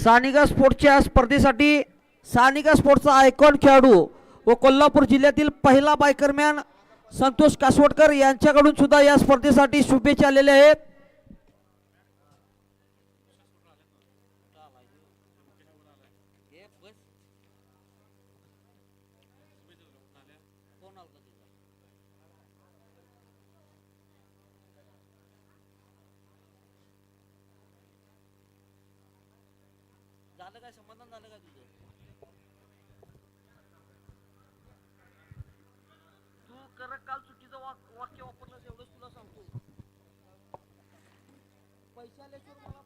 सानिका स्पोर्ट्सच्या स्पर्धेसाठी सानिका स्पोर्ट्सचा आयकॉन खेळाडू व कोल्हापूर जिल्ह्यातील पहिला बायकरमॅन संतोष कासवडकर यांच्याकडून सुद्धा या स्पर्धेसाठी शुभेच्छा आलेल्या आहेत. झालं काय समाधान झालं का तुझं? तू कर काल चुकीचं वाक्य वापरलं एवढंच तुला सांगतो. पैसे आल्याशिवाय मला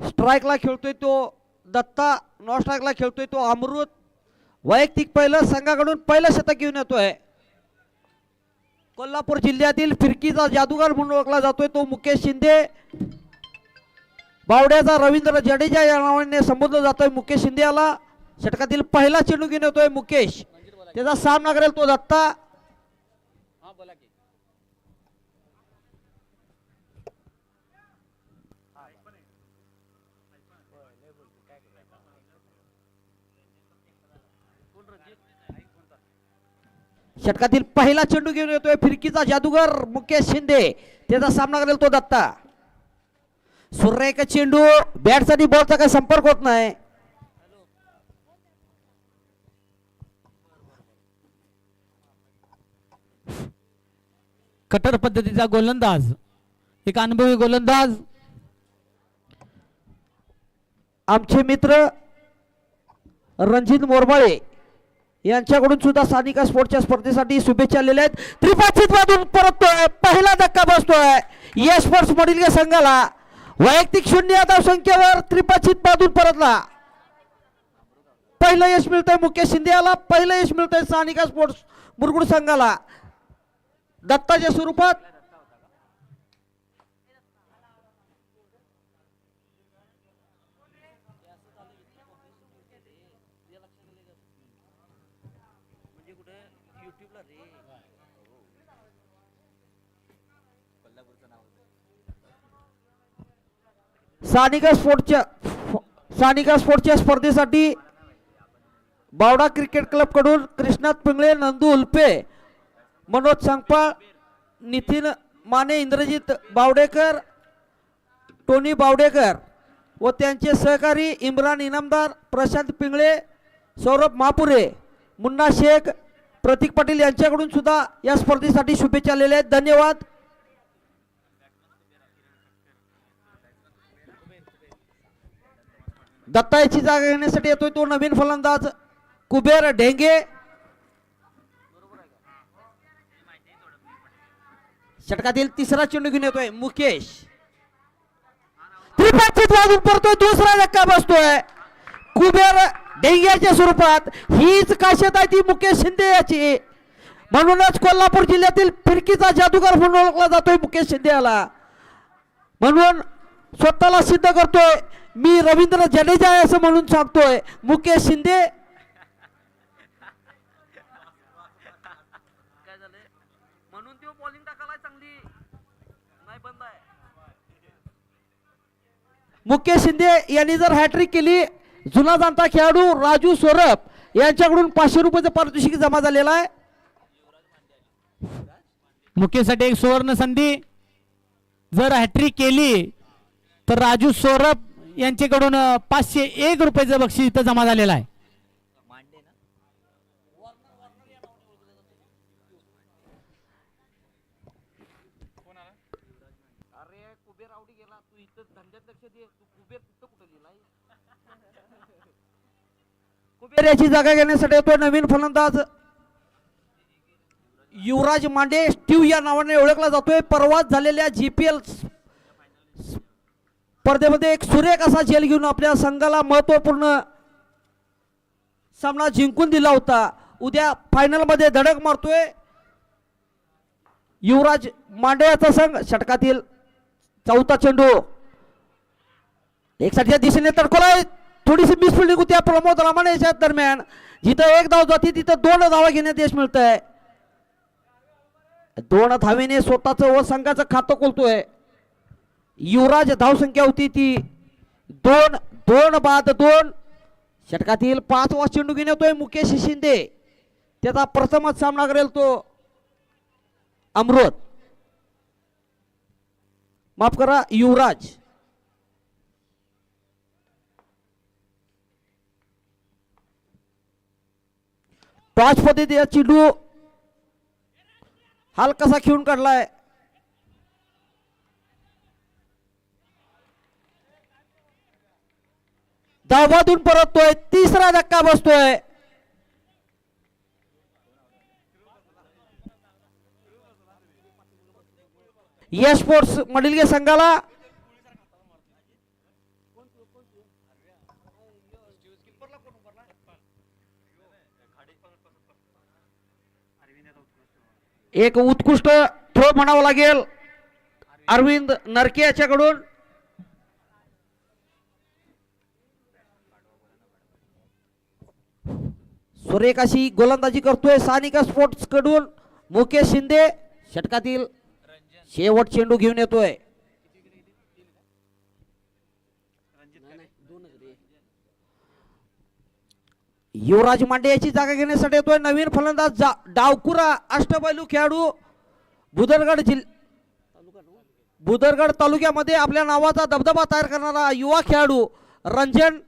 स्ट्राइकला खेळतोय तो दत्ता, नॉन स्ट्राइकला खेळतोय तो अमृत. वैयक्तिक पहिलं संघाकडून पहिलं शतक घेऊन येतोय. कोल्हापूर जिल्ह्यातील फिरकीचा जादूगार म्हणून ओळखला जातोय तो मुकेश शिंदे. बावड्याचा रवींद्र जडेजा या नावाने संबोधला जातोय मुकेश शिंदे याला. षटकातील पहिला चेंडू घेऊन येतोय मुकेश. त्याचा सामना करेल तो दत्ता. षटकातील पहिला चेंडू घेऊन येतोय फिरकीचा जादूगर मुकेश शिंदे. त्याचा सामना करेल तो दत्ता. सुरेख चेंडू, बॅटसाठी बॉलचा काही संपर्क होत नाही. कटर पद्धतीचा गोलंदाज, एक अनुभवी गोलंदाज आमचे मित्र रणजित मोरबाळे यांच्याकडून सुद्धा सानिका स्पोर्ट्सच्या स्पर्धेसाठी शुभेच्छा आलेल्या आहेत. त्रिपाक्षिक मधून परततोय, पहिला धक्का बसतोय यश स्पोर्ट्स मधील संघाला. वैयक्तिक 0 धाव संख्येवर त्रिपाक्षिक मधून परतला. पहिलं यश मिळतंय मुकेश शिंदे याला. पहिलं यश मिळतंय सानिका स्पोर्ट्स मुरगुड संघाला दत्ताच्या स्वरूपात. सानिका स्पोर्ट्सच्या स्पर्धेसाठी बावडा क्रिकेट क्लब कडून कृष्णात पिंगळे, नंदू उल्पे, मनोज सांगपाळ, नितीन माने, इंद्रजित बावडेकर, टोनी बावडेकर व त्यांचे सहकारी इम्रान इनामदार, प्रशांत पिंगळे, सौरभ महापुरे, मुन्ना शेख, प्रतीक पाटील यांच्याकडून सुद्धा या स्पर्धेसाठी शुभेच्छा आलेल्या आहेत. धन्यवाद. दत्ता याची जागा घेण्यासाठी येतोय तो नवीन फलंदाज कुबेर ढेंगे. षटकातील तिसरा चेंडू घेऊन येतोय मुकेश. त्रिपाक्षिक वाजून पडतोय, दुसरा धक्का बसतोय कुबेर ढेंग्याच्या स्वरूपात. हीच खासियत आहे ती मुकेश शिंदे याची. म्हणूनच कोल्हापूर जिल्ह्यातील फिरकीचा जादूगार म्हणून ओळखला जातोय मुकेश शिंदे याला. म्हणून स्वतःला सिद्ध करतोय मी रवींद्र जडेजा आहे असं म्हणून सांगतोय मुकेश शिंदे. म्हणून तो बॉलिंग टाकायला चांगली नाही बंद आहे. मुकेश शिंदे यांनी जर हॅट्रिक केली, जुना जाणता खेळाडू राजू सोरप यांच्याकडून 500 रुपयाचं पारितोषिक जमा झालेला आहे. मुकेशसाठी एक सुवर्ण संधी. जर हॅट्रिक केली तर राजू सोरप यांच्याकडून 501 रुपयाचं बक्षीस इथं जमा झालेलं आहे. कुबेर आवडी गेला तू इथं धंद्यात लक्ष दे तू कुबेर तिथं कुठं लिहिलाय कुबेर याची जागा घेण्यासाठी येतो नवीन फलंदाज युवराज मांडे स्टीव या नावाने ओळखला जातोय परवाच झालेल्या जीपीएल स्पर्धेमध्ये एक सुरेख असा झेल घेऊन आपल्या संघाला महत्वपूर्ण सामना जिंकून दिला होता उद्या फायनल मध्ये धडक मारतोय युवराज मांडे याचा संघ षटकातील चौथा चेंडू एकसाठीच्या दिशेने तडकोलाय थोडीशी मिसफिल्डिंग होती प्रमोद रामाने याच्या दरम्यान जिथं एक धाव जाती तिथं 2 धावा घेण्यात यश मिळत आहे 2 धावेने स्वतःचं व संघाचं खातं खोलतोय युवराज धावसंख्या होती ती 2 बाद 2 षटकातील 5वा चेंडू घेऊन येतोय मुकेश शिंदे त्याचा प्रथमच सामना करेल तो अमृत माफ करा युवराज टॉच पद्धतीचा चेंडू हलकासा खेळून काढलाय धावातून परततोय तिसरा धक्का बसतोय यश स्पोर्ट्स मडिलगे संघाला एक उत्कृष्ट थ्रो म्हणावं लागेल अरविंद नरके याच्याकडून सुरेख अशी गोलंदाजी करतोय सानिका स्पोर्ट्स कडून मुकेश शिंदे षटकातील शेवट चेंडू घेऊन येतोय युवराज मांडे याची जागा घेण्यासाठी येतोय नवीन फलंदाज डावकुरा अष्टपैलू खेळाडू बुदरगड तालुक्यामध्ये आपल्या नावाचा दबदबा तयार करणारा युवा खेळाडू रंजन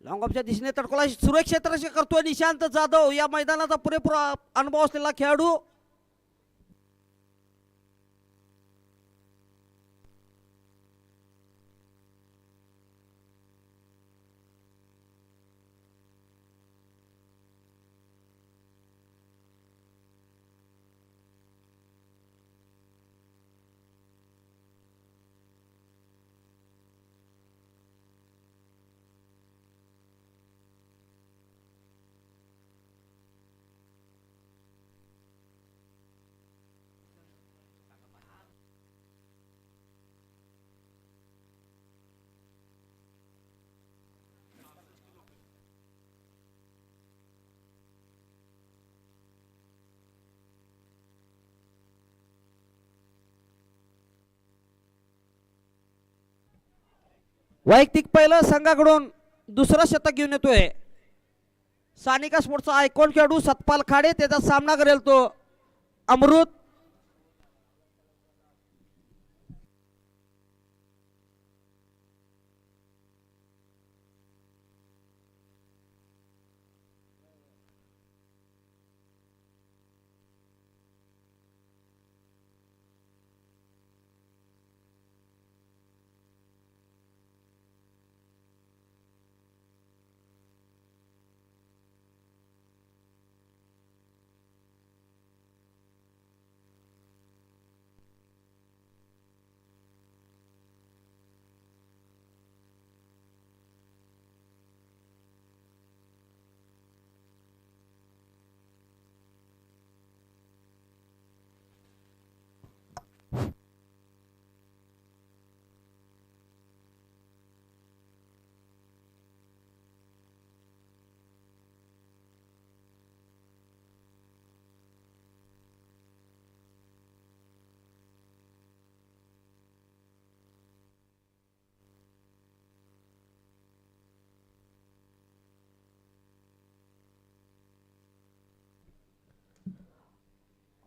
लॉंगऑफच्या दिशेने तडकोला सुरेख क्षेत्ररक्षण करतोय निशांत जाधव या मैदानाचा पुरेपूर अनुभव असलेला खेळाडू वैयक्तिक पहिलं संघाकडून दुसरा शतक घेऊन येतोय सानिका स्पोर्ट्सचा आयकॉन खेळाडू सतपाल खाडे त्याचा सामना करेल तो अमृत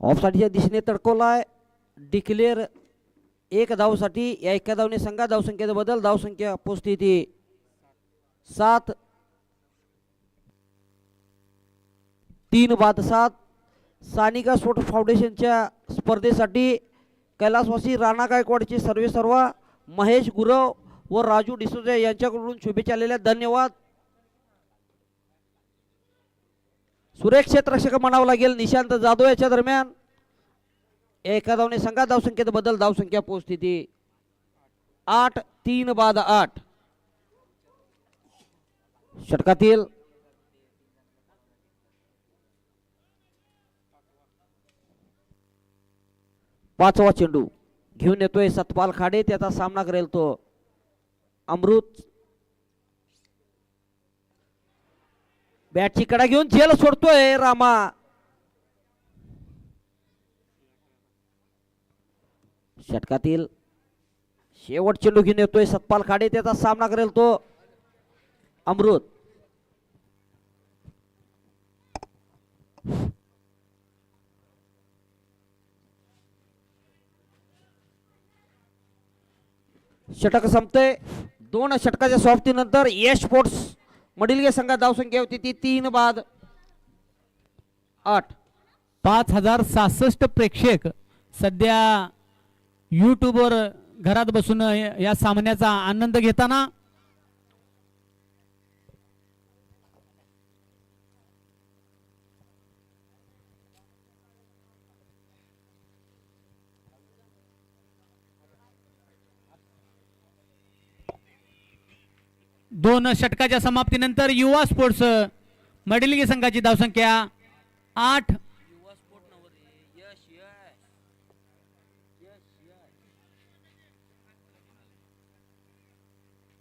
ऑफसाईडच्या दिशेने तडकवलाय. डिक्लेअर 1 धावसाठी. या एका धावने संघा धावसंख्येत बदल. धावसंख्या पोस्थिती 7. 3 बाद 7. सानिका स्पोर्ट्स फाउंडेशनच्या स्पर्धेसाठी कैलासवासी राणा गायकवाडचे सर्वेसर्वा महेश गुरव व राजू डिसोजा यांच्याकडून शुभेच्छा आलेल्या. धन्यवाद. सुरेख क्षेत्ररक्षक म्हणावं लागेल निशांत जाधव याच्या दरम्यान. एका धावने संघा धावसंख्येत बदल. धावसंख्या पोस्थिती 8. 3 बाद 8. षटकातील पाचवा चेंडू घेऊन येतोय सतपाल खाडे. त्याचा सामना करेल तो अमृत. बॅटची कडा घेऊन झेल सोडतोय रामा. षटकातील शेवट चेंडू घेऊन येतोय सतपाल खाडे. त्याचा सामना करेल तो अमृत. षटक संपते. 2 षटकाच्या समाप्तीनंतर यश स्पोर्ट्स मडिलगे संघात धावसंख्या होती ती 3 बाद 8. 5066 प्रेक्षक सध्या यूट्यूबवर घरात बसून या सामन्याचा आनंद घेताना दोन षटकाच्या समाप्तीनंतर युवा स्पोर्ट्स मडिलगे संघाची धावसंख्या 8.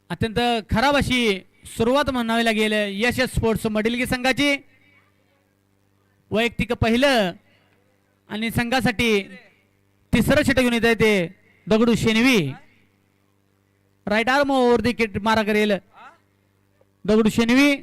अत्यंत खराब अशी सुरुवात म्हणावी लागेल यश स्पोर्ट्स मडिलगे संघाची. वैयक्तिक पहिलं आणि संघासाठी तिसरं षटक घेऊन येत आहे ते Dagdu Shenvi. Right arm over the wicket मारा करेल दगडू शेनवी.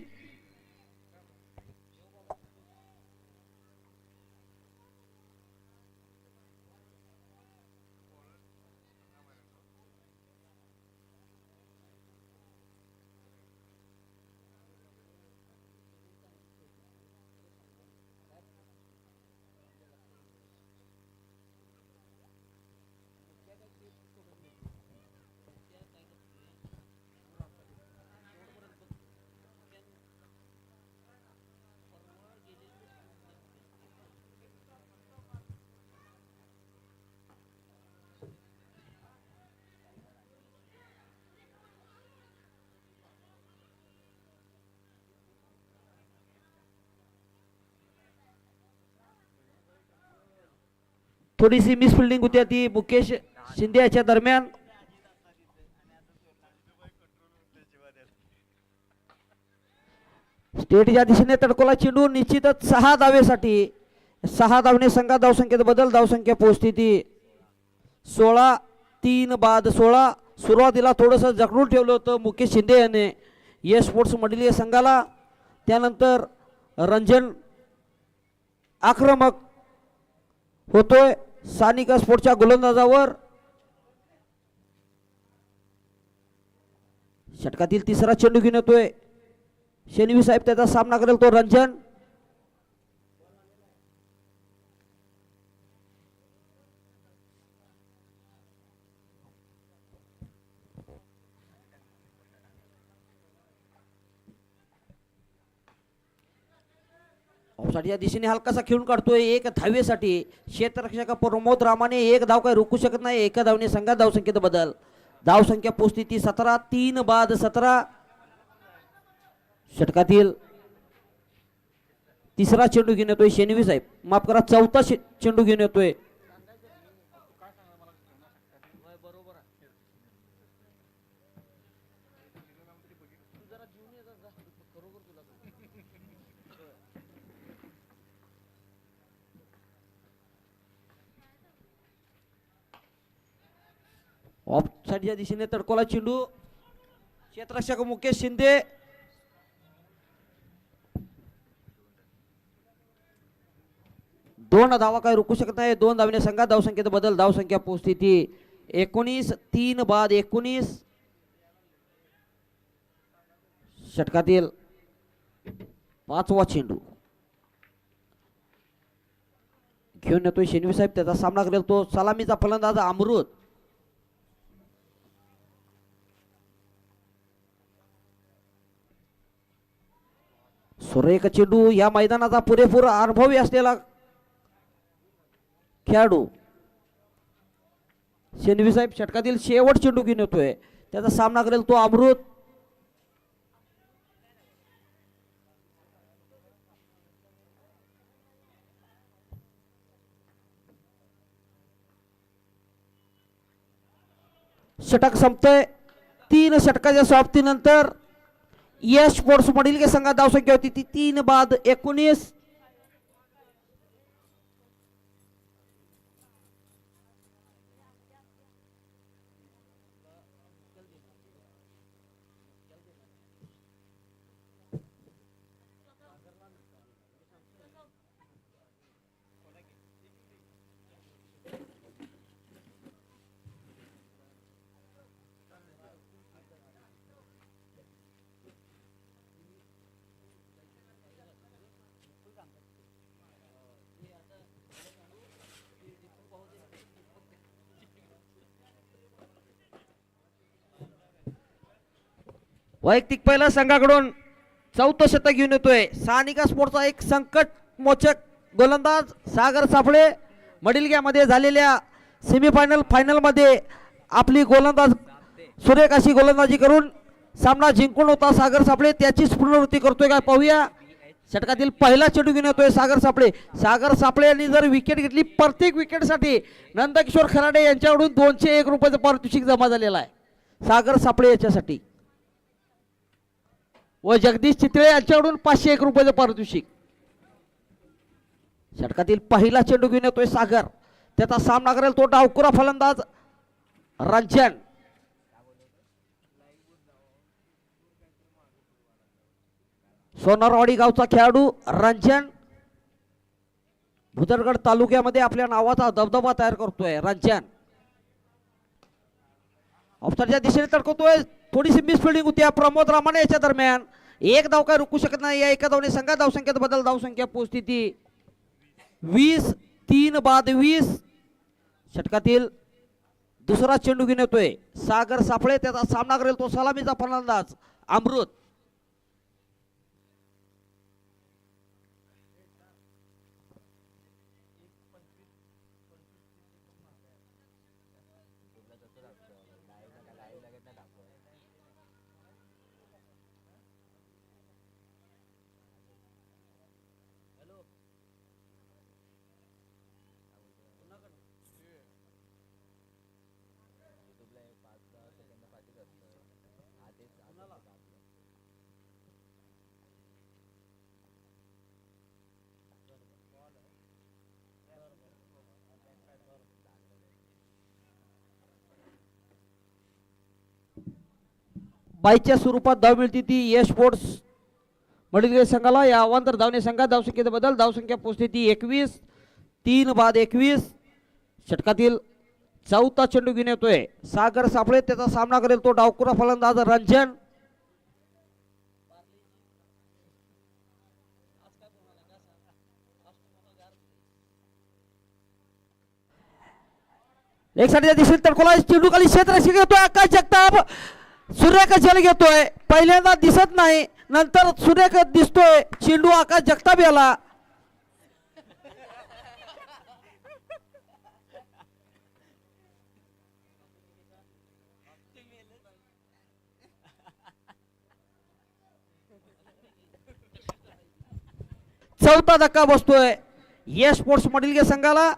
थोडीशी मिसफिल्डिंग होती ती मुकेश शिंदे याच्या दरम्यान. स्टेटच्या दिशेने तडकोला चेंडू. निश्चितच 6 धावेसाठी. 6 धावने संघात धावसंख्येत बदल. धावसंख्या पोहोचती 16. 3 बाद 16. सुरुवातीला थोडंसं जखडून ठेवलं होतं मुकेश शिंदे याने यश स्पोर्ट्स मडिलगे संघाला. त्यानंतर रंजन आक्रमक होतोय सानिका स्पोर्टच्या गोलंदाजावर. षटकातील तिसरा चेंडू घेऊन येतोय शेनवी साहेब. त्याचा सामना करेल तो रंजन. ऑफसाईडच्या दिशेने हलकासा खेळून काढतोय 1 धावेसाठी. क्षेत्ररक्षक प्रमोद रामाने 1 धाव काय रोखू शकत नाही. एका धावने संघात धावसंख्येत बदल. धावसंख्या पोहोचती 17. 3 बाद 17. षटकातील तिसरा चेंडू घेऊन येतोय शेनवी साहेब. माफ करा, चौथा चेंडू घेऊन येतोय. ऑफ साईडच्या दिशेने तडकोला चेंडू. क्षेत्ररक्षक मुकेश शिंदे. 2 धावा काय रोखू शकत नाही. 2 धावने संघात धावसंख्येत बदल. धावसंख्या पोहोचती 19. 3 बाद 19. षटकातील 5वा चेंडू घेऊन येतोय शेनवी साहेब. त्याचा सामना करेल तो सलामीचा फलंदाज अमृत. सुरेख चेंडू. या मैदानाचा पुरेपूर अनुभवी असलेला खेळाडू शेनवी साहेब षटकातील शेवट चेंडू घेऊन येतोय. त्याचा सामना करेल तो अमृत. षटक संपतोय. 3 षटकाच्या समाप्तीनंतर यश स्पोर्ट्स मधील संघात धावसंख्या होती ती 3 बाद 19. वैयक्तिक पहिला संघाकडून 4थं शतक घेऊन येतोय सानिका स्पोर्टचा एक संकट मोचक गोलंदाज सागर सापळे. मडिलग्यामध्ये झालेल्या सेमीफायनल फायनल मध्ये आपली गोलंदाज सुरेख अशी गोलंदाजी करून सामना जिंकून होता सागर सापळे. त्याचीच पुनरावृत्ती करतोय काय पाहूया. षटकातील पहिला चेंडू घेऊन येतोय सागर सापळे. सागर सापळे यांनी जर विकेट घेतली प्रत्येक विकेटसाठी नंदकिशोर खराडे यांच्याकडून 201 रुपयाचं पारितोषिक जमा झालेलं आहे सागर सापळे याच्यासाठी. व जगदीश चितळे यांच्याकडून 501 रुपयाचं पारितोषिक. षटकातील पहिला चेंडू घेऊन येतोय सागर. त्याचा सामना करेल तो डावकुरा फलंदाज रंजन. सोनारवाडी गावचा खेळाडू रंजन भुदरगड तालुक्यामध्ये आपल्या नावाचा दबदबा तयार करतोय रंजन. ऑफसाईडच्या दिशेने तडकवतोय. थोडीशी मिसफिल्डिंग होती प्रमोद रामाने याच्या दरम्यान. 1 धाव काय रोखू शकत नाही. या एका धावने संघात धावसंख्येत बदल. धावसंख्या पोहोचती ती 20. 3 बाद 20. षटकातील दुसरा चेंडू घेऊन येतोय सागर सापळे. त्याचा सामना करेल तो सलामीचा फलंदाज अमृत. बाईच्या स्वरूपात धाव मिळती ती यश स्पोर्ट्स मडील संघाला. या अवांतर धावने संघात धावसंख्येत बदल. धावसंख्या पोहोचते ती 21. 3 बाद 21. षटकातील 4था चेंडू घेऊन येतोय सागर सापळे. त्याचा सामना करेल तो डावकुरा फलंदाज रंजन. एक साईडच्या दिशेने तडकोला चेंडू खाली क्षेत्ररक्षक घेतोय आकाश जगताप. सूर्यका जल घेतोय. पहिल्यांदा दिसत नाही नंतर सूर्यका दिसतोय. चेंडू आकाश जगताप याला. चौथा धक्का बसतोय यश स्पोर्ट्स मधील संघाला.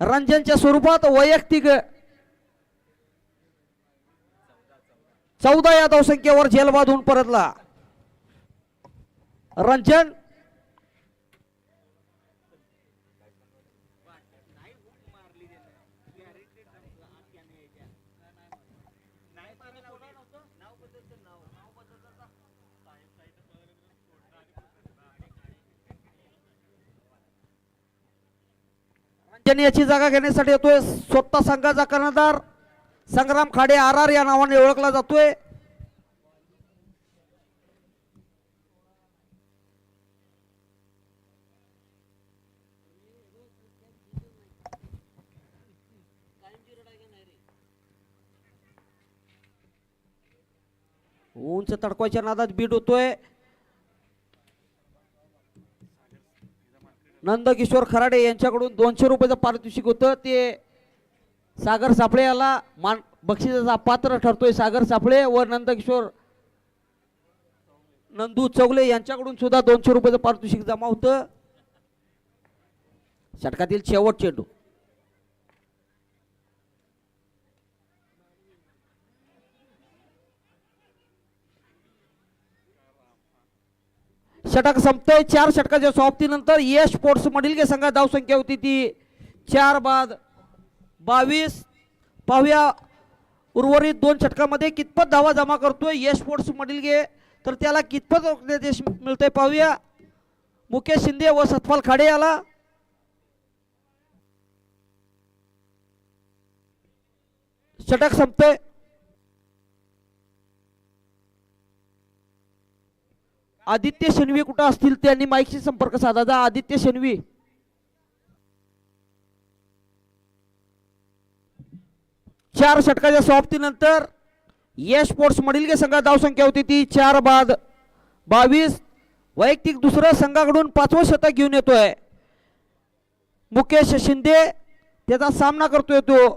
रंजनच्या स्वरूपात वैयक्तिक 14 या धावसंख्येवर झेल बांधून परतला रंजन. ज्यांनी याची जागा घेण्यासाठी येतोय स्वतः संघाचा कर्णधार संग्राम खाडे आर आर या नावाने ओळखला जातोय. उंच तडकवायच्या नादात बीट होतोय. नंदकिशोर खराडे यांच्याकडून 200 रुपयाचं पारितोषिक होतं ते सागर सापळे याला बक्षिसाचा पात्र ठरतोय. सागर सापळे व नंदू चौगले यांच्याकडून सुद्धा 200 रुपयाचं पारितोषिक जमा होतं. षटकातील शेवट चेंडू षटक संपतोय. 4 षटकाच्या समाप्तीनंतर यश स्पोर्ट्स मडीलगे संघात धाव संख्या होती ती 4 बाद 22. पाहूया उर्वरित 2 षटकामध्ये कितपत धावा जमा करतोय यश स्पोर्ट्स मडीलगे, तर त्याला कितपत निर्देश मिळतोय पाहूया. मुकेश शिंदे व सतपाल खाडे याला षटक संपतोय. आदित्य शेणवी कुठं असतील त्यांनी माईकशी संपर्क साधायचा. आदित्य शेणवी चार षटकाच्या समाप्तीनंतर यश स्पोर्ट्स मडीलगे संघात धाव संख्या होती ती 4 बाद 22. वैयक्तिक दुसरं संघाकडून 5वं शतक घेऊन येतोय मुकेश शिंदे. त्याचा सामना करतोय तो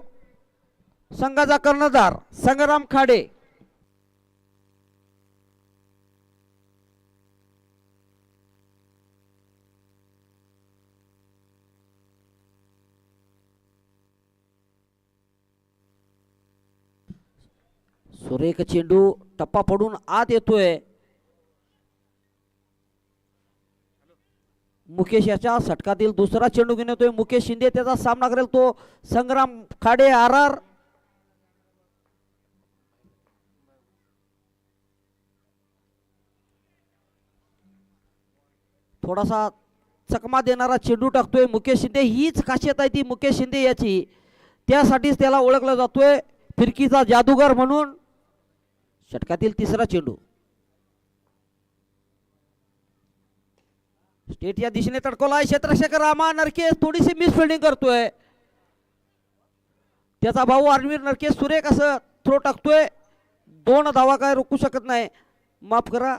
संघाचा कर्णधार संग्राम खाडे. सुरेख चेंडू टप्पा पडून आत येतोय. मुकेश याच्या षटकातील दुसरा चेंडू घेऊन येतोय मुकेश शिंदे. त्याचा सामना करेल तो संग्राम खाडे आर आर. थोडासा चकमा देणारा चेंडू टाकतोय मुकेश शिंदे. हीच खासियत आहे ती मुकेश शिंदे याची, त्यासाठीच त्याला ओळखला जातोय फिरकीचा जादूगार म्हणून. षटकातील तिसरा चेंडू स्टेट या दिशेने तडकवलाय. क्षेत्ररक्षक रामा नरकेश थोडीशी मिस फिल्डिंग करतोय. त्याचा भाऊ आर्मीर नरकेश सुरेख असं थ्रो टाकतोय. 2 धावा काय रोखू शकत नाही, माफ करा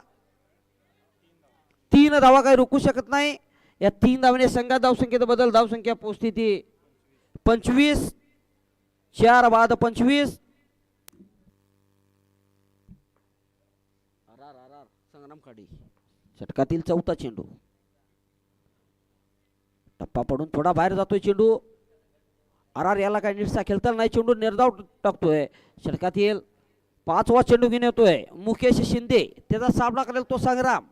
3 धावा काय रोखू शकत नाही. या 3 धावेने संघात धावसंख्येत बदल. धावसंख्या पोहोचती ती 25. 4 बाद 25. संग्राम खाडी षटकातील चौथा चेंडू टप्पा पडून थोडा बाहेर जातोय चेंडू. आर आर याला काही नीटसा खेळता नाही. चेंडू निर्धाव टाकतोय. षटकातील 5वा चेंडू घेऊन येतोय मुकेश शिंदे. त्याचा सामना करेल तो संग्राम.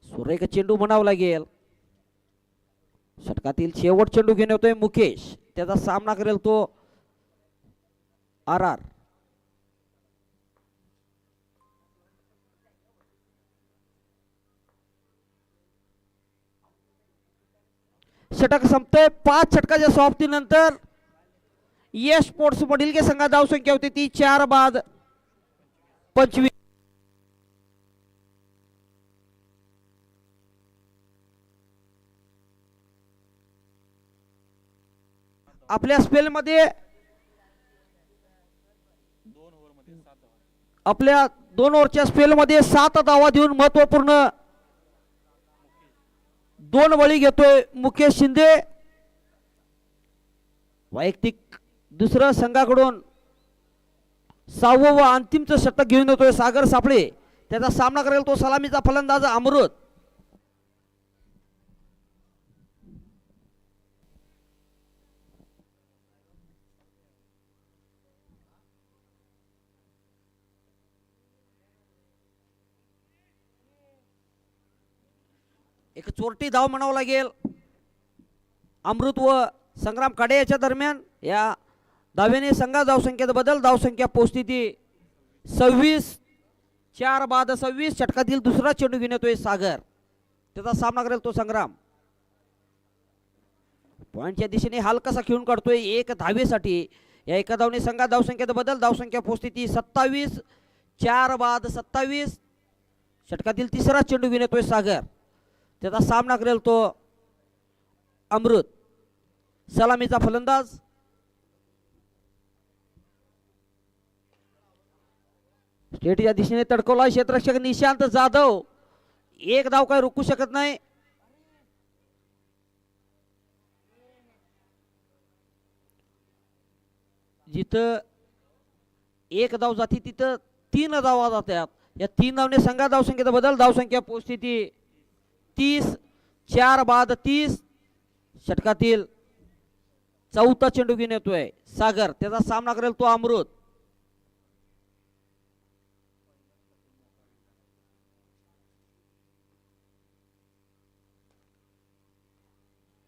सुरेख चेंडू म्हणावं लागेल. षटकातील शेवट चेंडू घेऊन येतोय मुकेश. त्याचा सामना करेल तो आर आर. षटक संपतोय. 5 षटकाच्या समाप्तीनंतर यश स्पोर्ट्स मडीलगे संघात धाव संख्या होती ती 4 बाद 25. आपल्या स्पेलमध्ये आपल्या 2 ओव्हरच्या स्पेलमध्ये 7 धावा देऊन महत्वपूर्ण 2 बळी घेतोय मुकेश शिंदे. वैयक्तिक दुसरं संघाकडून 6वं व अंतिमचं षटक घेऊन येतोय सागर सापळे. त्याचा सामना करेल तो सलामीचा फलंदाज अमृत. एक चोरटी धाव म्हणावं लागेल अमृत व संग्राम खाडे याच्या दरम्यान. या धावेने संघात धावसंख्येत बदल. धावसंख्या पोहोचती ती 26. 4 बाद 26. षटकातील दुसरा चेंडू घेऊन येतोय सागर. त्याचा सामना करेल तो संग्राम. पॉईंटच्या दिशेने हलकासा खेळून काढतोय एक धावेसाठी. या एका धावने संघात धावसंख्येत बदल. धावसंख्या पोहोचते ती 27. 4 बाद 27. षटकातील तिसरा चेंडू घेऊन येतोय सागर. त्याचा सामना करेल तो अमृत. सलामीचा फलंदाज. स्टेटच्या दिशेने तडकवला क्षेत्ररक्षक निशांत जाधव. एक धाव काय रोखू शकत नाही. जिथं एक धाव जाती तिथं 3 धावा जातात. या 3 धावने संघात धावसंख्येत बदल. धावसंख्या पोहोचते ती 30. 4 बाद 30. षटकातील चौथा चेंडू घेऊन येतोय सागर. त्याचा सामना करेल तो अमृत.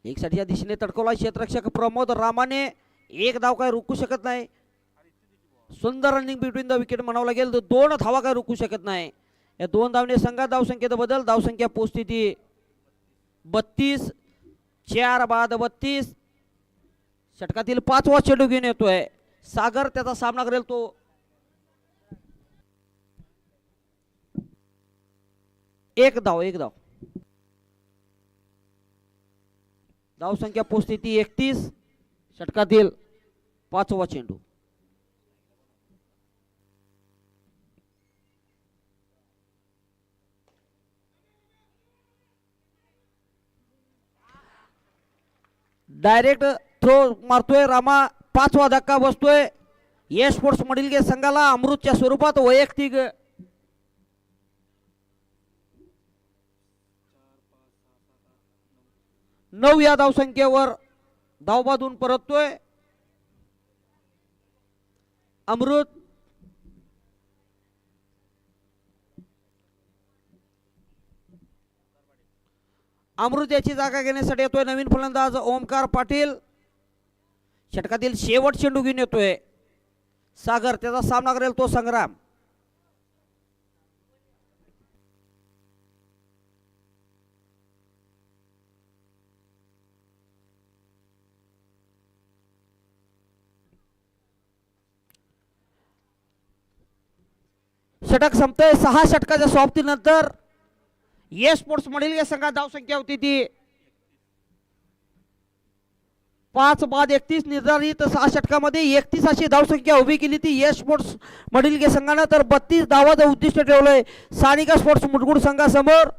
एकसाठीच्या दिशेने तडकवला क्षेत्ररक्षक प्रमोद रामाने. एक धाव काय रोखू शकत नाही. सुंदर रनिंग बिटवीन द विकेट म्हणावं लागेल. 2 धावा काय रोखू शकत नाही. या 2 धावने संघात धावसंख्येत बदल. धावसंख्या पोहोचते ती 32. 4 बाद 32. षटकातील 5वा चेंडू घेऊन येतोय सागर. त्याचा सामना करेल तो एक धाव. धावसंख्या पोहोचते ती 31. षटकातील 5वा चेंडू. डायरेक्ट थ्रो मारतोय रामा. 5वा धक्का बसतोय यश स्पोर्ट्स मडिलगे संघाला. अमृतच्या स्वरूपात वैयक्तिक 9 या धावसंख्येवर धाव बांधून परततोय अमृत. अमृत याची जागा घेण्यासाठी येतोय नवीन फलंदाज ओमकार पाटील. षटकातील शेवट चेंडू घेऊन येतोय सागर. त्याचा सामना करेल तो संग्राम. षटक संपतोय. 6 षटकाच्या समाप्तीनंतर यश स्पोर्ट्स मधील या संघात धावसंख्या होती ती 5 बाद 31. निर्धारित 6 षटकामध्ये 31 अशी धावसंख्या उभी केली ती यश स्पोर्ट्स मधील संघानं. तर 32 धावाचं उद्दिष्ट ठेवलंय सानिका स्पोर्ट्स मुटगुड संघासमोर.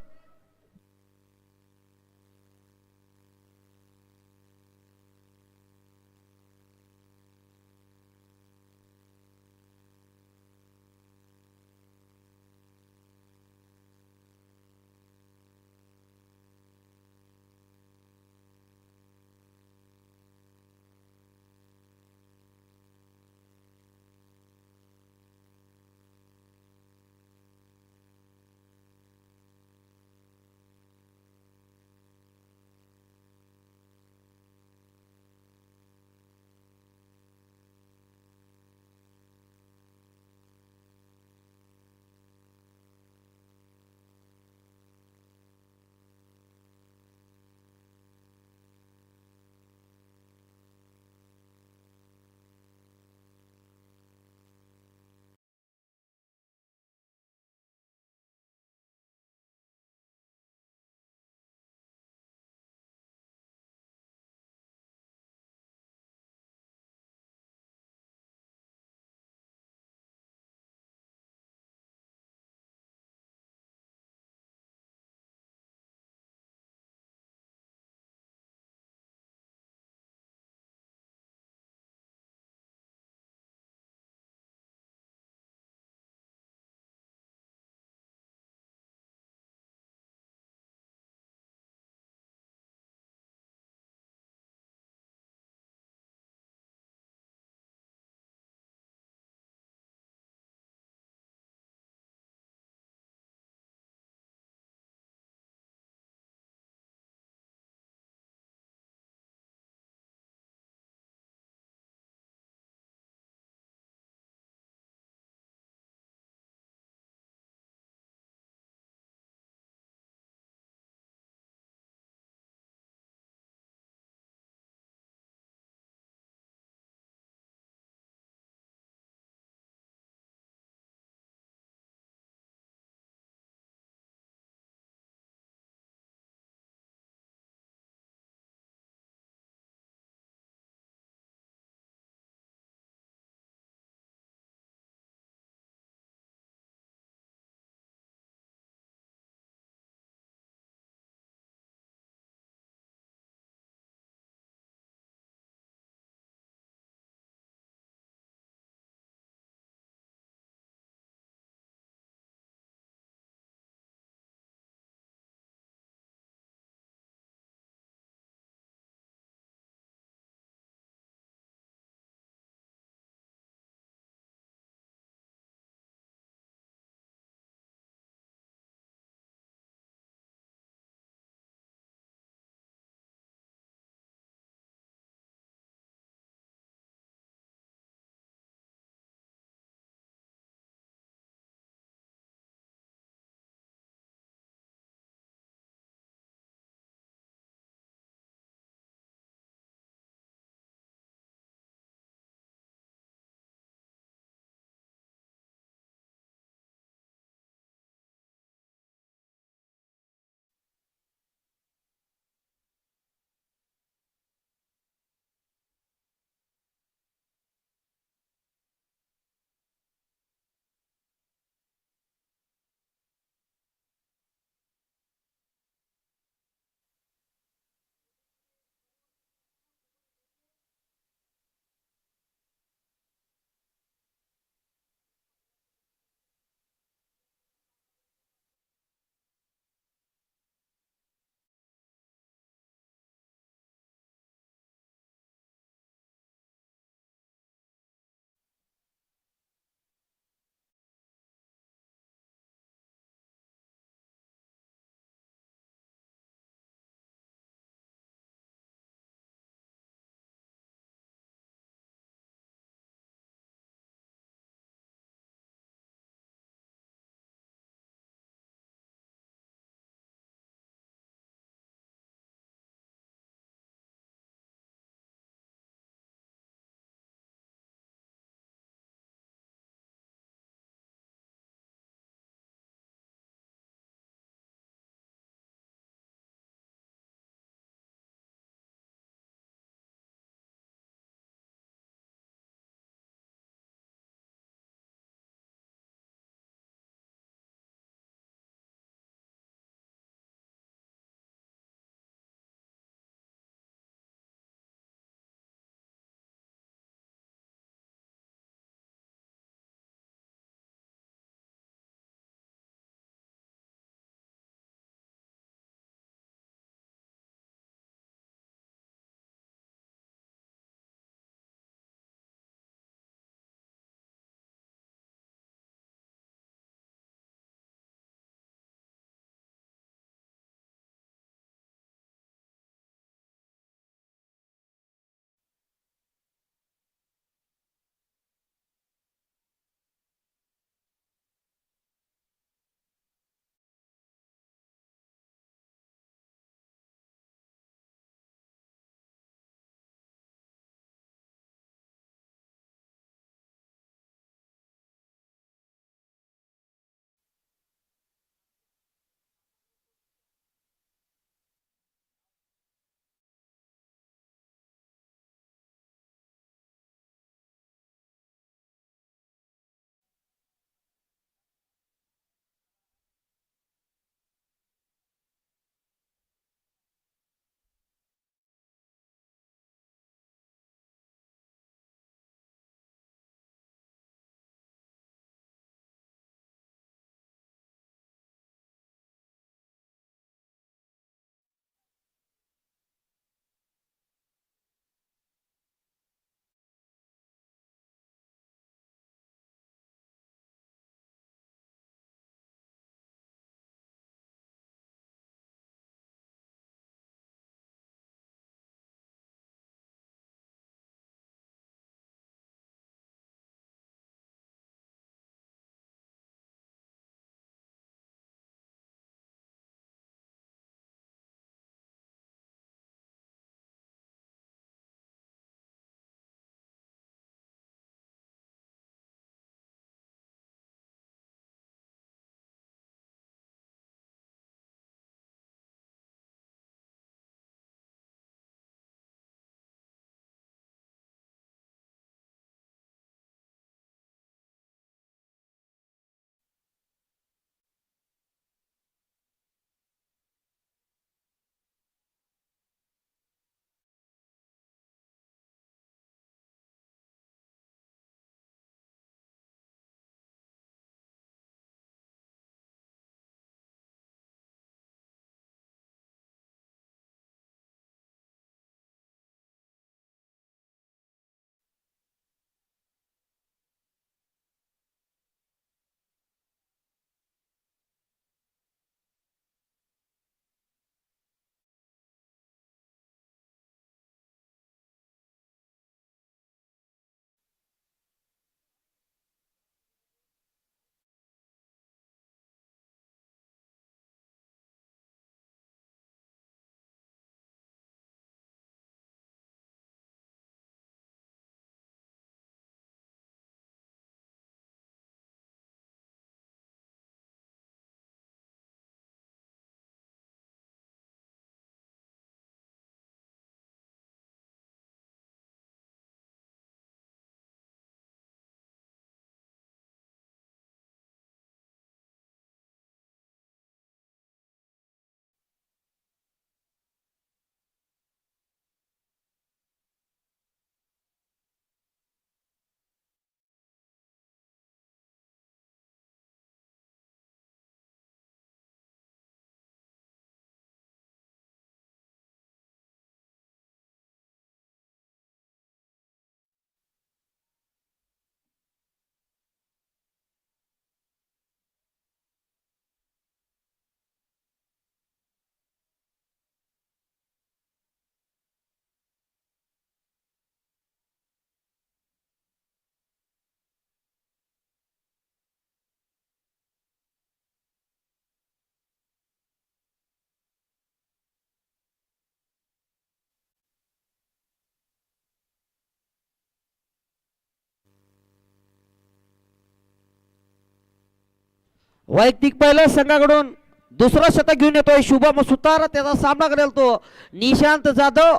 वैयक्तिक पहिलं संघाकडून दुसरं शतक घेऊन येतोय शुभम सुतार. त्याचा सामना करेल तो निशांत जाधव.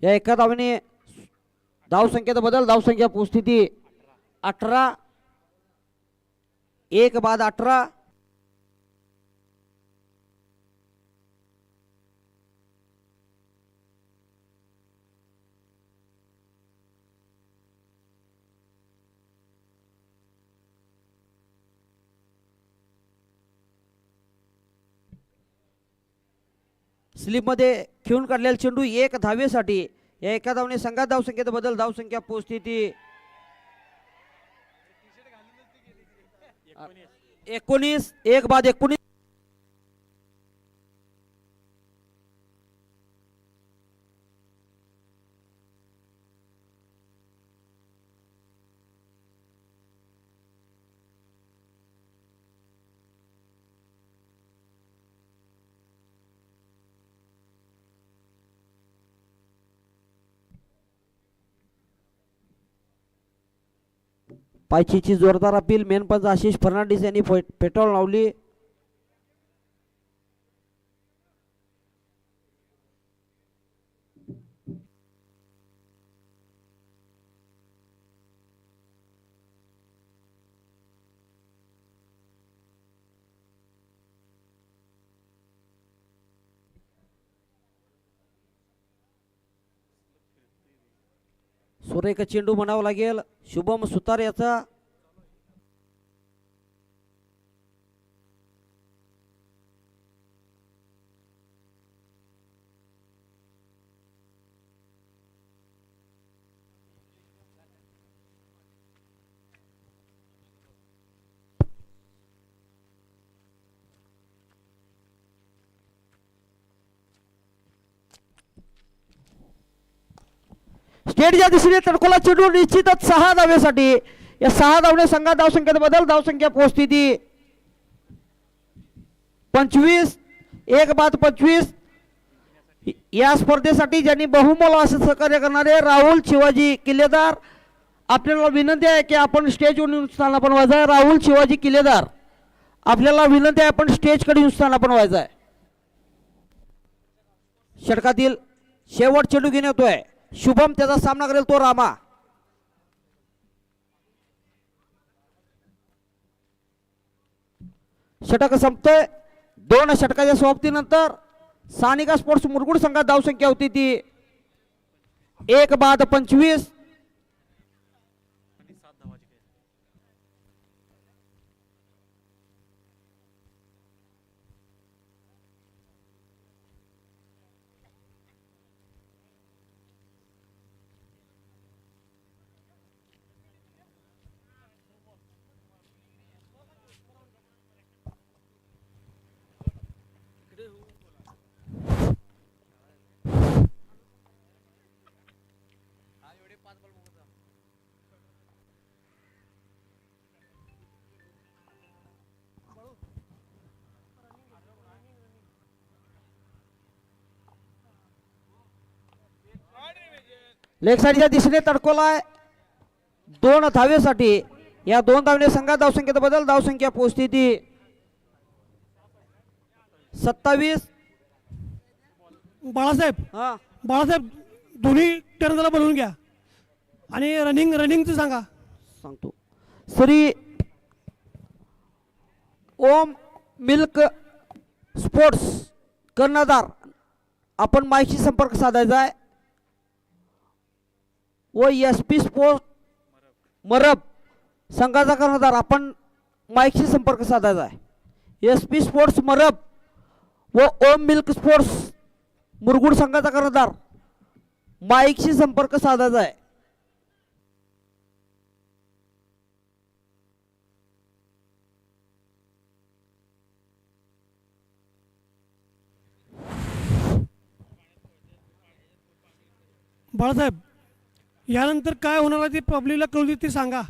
या एका धावेने धावसंख्येत बदल. धावसंख्या पोस्थिती 18. एक बाद 18. स्लिपमध्ये खेळून काढलेला चेंडू एक धावेसाठी. या एका धावने संघात धावसंख्येत बदल. धावसंख्या पोस्थिती 19. एक बाद 19. पायचीची जोरदार अपील. मेनपंच आशिष फर्नांडिस यांनी पेट्रोल लावली. सुरेख चेंडू म्हणावा लागेल शुभम सुतार याचा. स्टेटच्या दिशेने तडकोला चेंडू निश्चितच 6 धावेसाठी. या 6 धावने संघात धावसंख्येत बदल. धावसंख्या पोस्थिती 25. एक बाद 25. या स्पर्धेसाठी ज्यांनी बहुमोल असे सहकार्य करणारे राहुल शिवाजी किल्लेदार. आपल्याला विनंती आहे की आपण स्टेजवर येऊन स्थान बनवायचं आहे. राहुल शिवाजी किल्लेदार आपल्याला विनंती आहे आपण स्टेजकडे येऊन स्थान बनवायचं आहे. षटकातील शेवट चेंडू घेऊन येतोय शुभम. त्याचा सामना करेल तो रामा. षटक संपतोय. 2 षटकाच्या समाप्तीनंतर सानिका स्पोर्ट्स मुरगुड संघात धावसंख्या होती ती 1 बाद 25. लेग साईडच्या दिशेने तडकोलाय 2 धावेसाठी. या 2 धावने संघात धावसंख्येत बदल. धावसंख्या पोस्थिती 27. बाळासाहेब हा बाळासाहेब दोन्ही टर्नला बनवून घ्या आणि रनिंगचं सांगा. सांगतो. श्री ओम मिल्क स्पोर्ट्स कर्णधार आपण माईशी संपर्क साधायचा आहे. व एस पी स्पोर्ट मरब संघाचा कर्णधार आपण माईकशी संपर्क साधायचा आहे. एस पी स्पोर्ट्स मरब व ओम मिल्क स्पोर्ट्स मुरगुड संघाचा कर्णधार माईकशी संपर्क साधायचा आहे. बाळासाहेब यानंतर काय होणार आहे ते पब्लिकला कळू दे ते सांगा.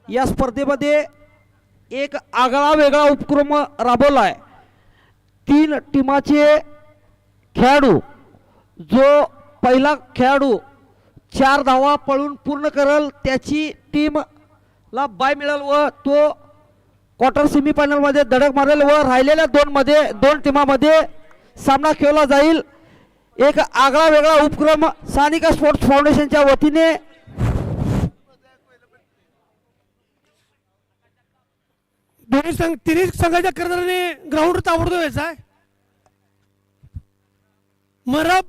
या स्पर्धेमध्ये एक आगळा वेगळा उपक्रम राबवला आहे. 3 टीमाचे खेळाडू, जो पहिला खेळाडू 4 धावा पळून पूर्ण करेल त्याची टीमला बाय मिळेल व तो क्वार्टर सेमीफायनलमध्ये धडक मारेल व राहिलेल्या 2 टीमामध्ये सामना खेळला जाईल. एक आगळा वेगळा उपक्रम सानिका स्पोर्ट्स फाउंडेशनच्या वतीने तिन्ही संघाच्या कर्णधाराने ग्राउंड ताबडतोब यायचा आहे. मरब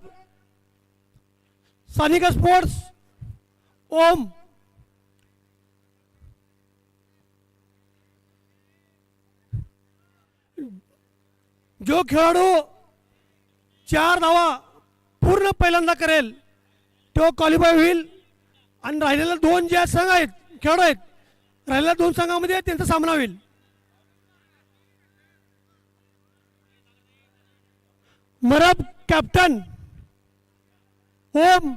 सानिका स्पोर्ट्स ओम जो खेळाडू 4 धावा पूर्ण पहिल्यांदा करेल तो क्वालिफाय होईल आणि राहिलेल्या 2 ज्या संघ आहेत खेळाडू आहेत राहिलेल्या 2 संघामध्ये त्यांचा सामना होईल. मरब कॅप्टन ओम